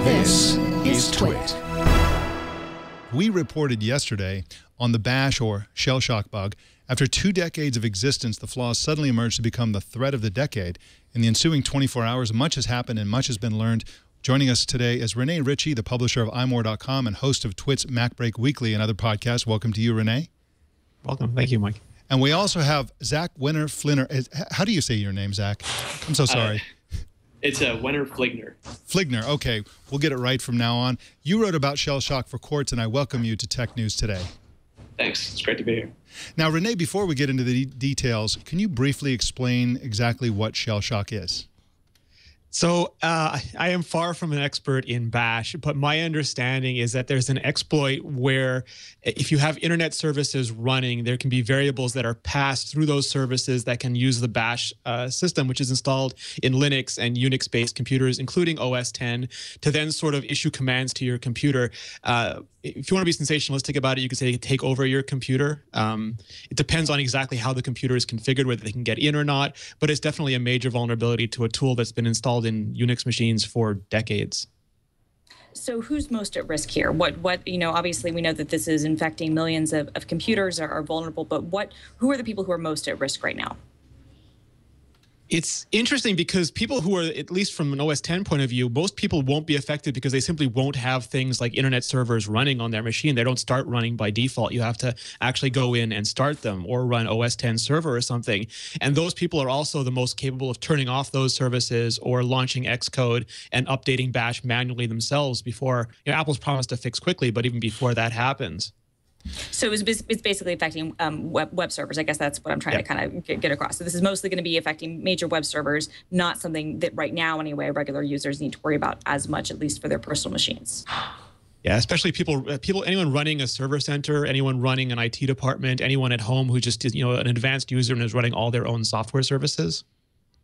This is TWiT. We reported yesterday on the Bash or Shellshock bug. After 2 decades of existence, the flaws suddenly emerged to become the threat of the decade. In the ensuing 24 hours, much has happened and much has been learned. Joining us today is Renee Ritchie, the publisher of imore.com and host of TWiT's MacBreak Weekly and other podcasts. Welcome to you, Renee. Welcome. Thank you, Mike. And we also have Zach Wenner-Flinner. How do you say your name, Zach? I'm so sorry. It's a Wenner-Fligner. Fligner. Okay. We'll get it right from now on. You wrote about Shellshock for Quartz, and I welcome you to Tech News Today. Thanks. It's great to be here. Now, Renee, before we get into the details, can you briefly explain exactly what Shellshock is? So I am far from an expert in Bash, but my understanding is that there's an exploit where if you have internet services running, there can be variables that are passed through those services that can use the Bash system, which is installed in Linux and Unix-based computers, including OS X, to then sort of issue commands to your computer. If you want to be sensationalistic about it, you could say take over your computer. It depends on exactly how the computer is configured, whether they can get in or not, but it's definitely a major vulnerability to a tool that's been installed in Unix machines for decades. So who's most at risk here? Obviously we know that this is infecting millions of computers are vulnerable, but who are the people who are most at risk right now? It's interesting because people who are, at least from an OS X point of view, most people won't be affected because they simply won't have things like internet servers running on their machine. They don't start running by default. You have to actually go in and start them or run OS X server or something. And those people are also the most capable of turning off those services or launching Xcode and updating Bash manually themselves before, Apple's promised to fix quickly, but even before that happens. So it's basically affecting web servers. I guess that's what I'm trying to kind of get across. So this is mostly going to be affecting major web servers, not something that right now, anyway, regular users need to worry about as much, at least for their personal machines. Yeah, especially anyone running a server center, anyone running an IT department, anyone at home who just is, an advanced user and is running all their own software services,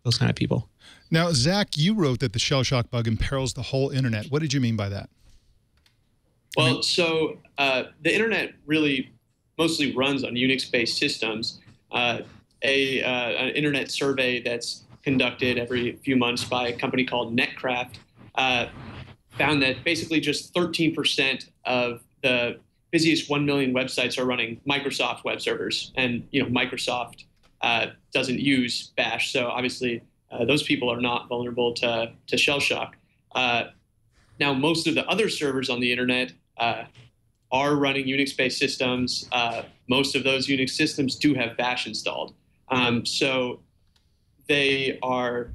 those kind of people. Now, Zach, you wrote that the Shellshock bug imperils the whole internet. What did you mean by that? Well, so the internet really mostly runs on Unix-based systems. An internet survey that's conducted every few months by a company called Netcraft found that basically just 13% of the busiest 1 million websites are running Microsoft web servers. And, Microsoft doesn't use Bash. So obviously, those people are not vulnerable to Shellshock. Now, most of the other servers on the internet are running Unix-based systems. Most of those Unix systems do have Bash installed. So they are,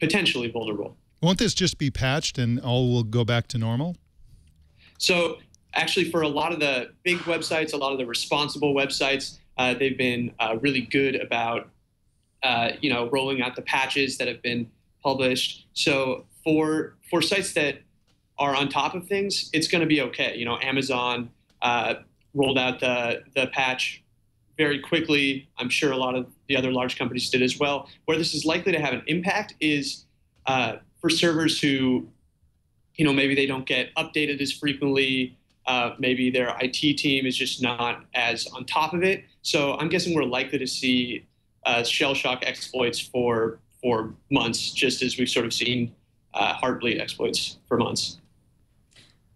potentially vulnerable. Won't this just be patched and all will go back to normal? So actually, for a lot of the big websites, a lot of the responsible websites, they've been really good about, rolling out the patches that have been published. So for sites that are on top of things, it's going to be okay. Amazon rolled out the patch very quickly. I'm sure a lot of the other large companies did as well. Where this is likely to have an impact is for servers who, maybe they don't get updated as frequently. Maybe their IT team is just not as on top of it. So I'm guessing we're likely to see Shellshock exploits for months, just as we've sort of seen Heartbleed exploits for months.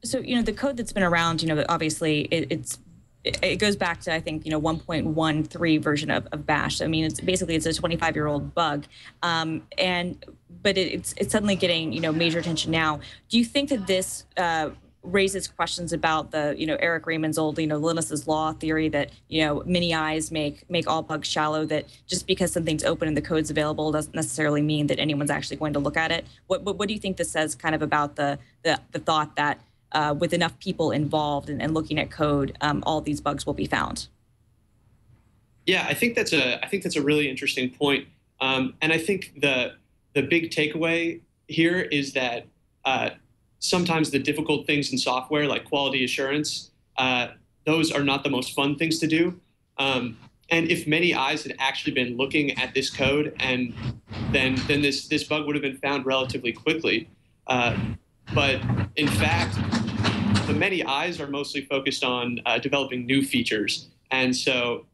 So, the code that's been around, obviously it goes back to, I think, 1.13 version of Bash. I mean, it's a 25-year-old bug, but it's suddenly getting, major attention now. Do you think that this raises questions about the, Eric Raymond's old, Linus's law theory that, many eyes make all bugs shallow, that just because something's open and the code's available doesn't necessarily mean that anyone's actually going to look at it? What do you think this says kind of about the thought that with enough people involved and looking at code, all these bugs will be found? Yeah, I think that's a really interesting point. And I think the big takeaway here is that sometimes the difficult things in software, like quality assurance, those are not the most fun things to do. And if many eyes had actually been looking at this code, and then this bug would have been found relatively quickly. But in fact, the many eyes are mostly focused on developing new features. And so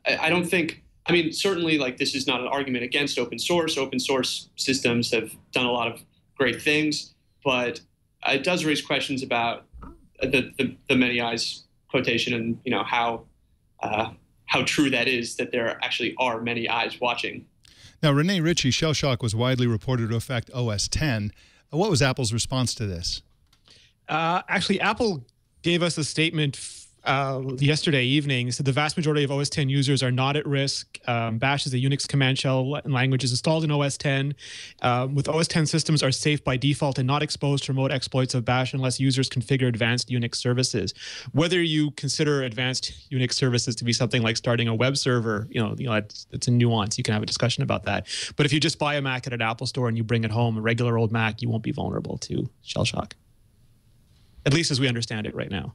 I don't think, certainly this is not an argument against open source. Open source systems have done a lot of great things, but it does raise questions about the many eyes quotation, and how true that is, that there actually are many eyes watching. Now, Rene Ritchie, Shellshock was widely reported to affect OS X. What was Apple's response to this? Actually, Apple gave us a statement yesterday evening. So the vast majority of OS X users are not at risk. Bash is a Unix command shell language, is installed in OS X. With OS X, systems are safe by default and not exposed to remote exploits of Bash unless users configure advanced Unix services. Whether you consider advanced Unix services to be something like starting a web server, it's a nuance. You can have a discussion about that. But if you just buy a Mac at an Apple store and you bring it home, a regular old Mac, you won't be vulnerable to Shellshock. At least as we understand it right now.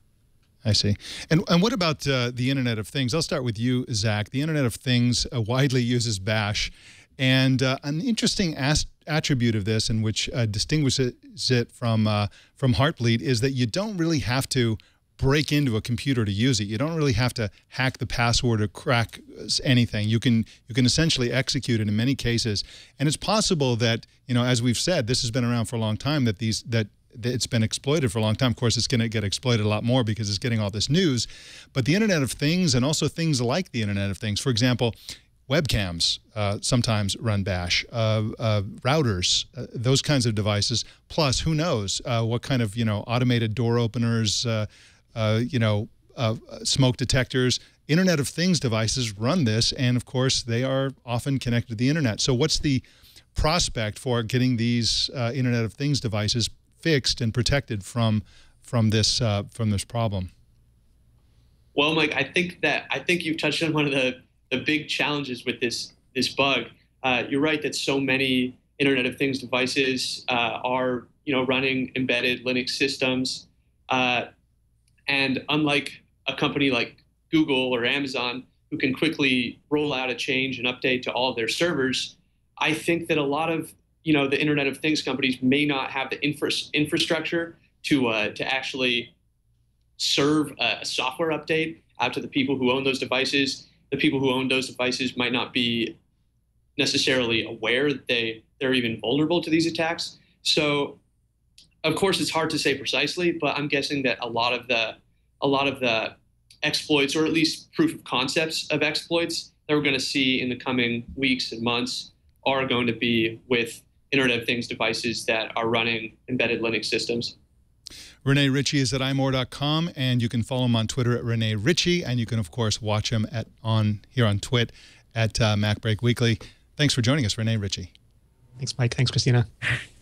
I see. And what about the Internet of Things? I'll start with you, Zach. The Internet of Things widely uses Bash. And an interesting attribute of this, and which distinguishes it from Heartbleed, is that you don't really have to break into a computer to use it. You don't really have to hack the password or crack anything. You can essentially execute it in many cases. And it's possible that, as we've said, this has been around for a long time, that it's been exploited for a long time. Of course, it's going to get exploited a lot more because it's getting all this news. But the Internet of Things, and also things like the Internet of Things, for example, webcams sometimes run Bash, routers, those kinds of devices. Plus, who knows what kind of automated door openers, smoke detectors. Internet of Things devices run this, and of course, they are often connected to the internet. So, what's the prospect for getting these Internet of Things devices fixed and protected from this problem? Well, Mike, I think you've touched on one of the big challenges with this bug. You're right that so many Internet of Things devices are running embedded Linux systems, and unlike a company like Google or Amazon, who can quickly roll out a change and update to all of their servers, I think that a lot of the Internet of Things companies may not have the infrastructure to actually serve a software update out to the people who own those devices. The people who own those devices might not be necessarily aware that they're even vulnerable to these attacks. So, of course, it's hard to say precisely, but I'm guessing that a lot of the exploits, or at least proof of concepts of exploits that we're going to see in the coming weeks and months, are going to be with Internet of Things devices that are running embedded Linux systems. Rene Ritchie is at imore.com, and you can follow him on Twitter at Rene Ritchie, and you can, of course, watch him here on TWiT at MacBreak Weekly. Thanks for joining us, Rene Ritchie. Thanks, Mike. Thanks, Christina.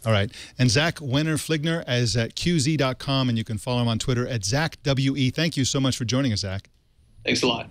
All right. And Zach Wenner-Fligner is at QZ.com, and you can follow him on Twitter at ZachWE. Thank you so much for joining us, Zach. Thanks a lot.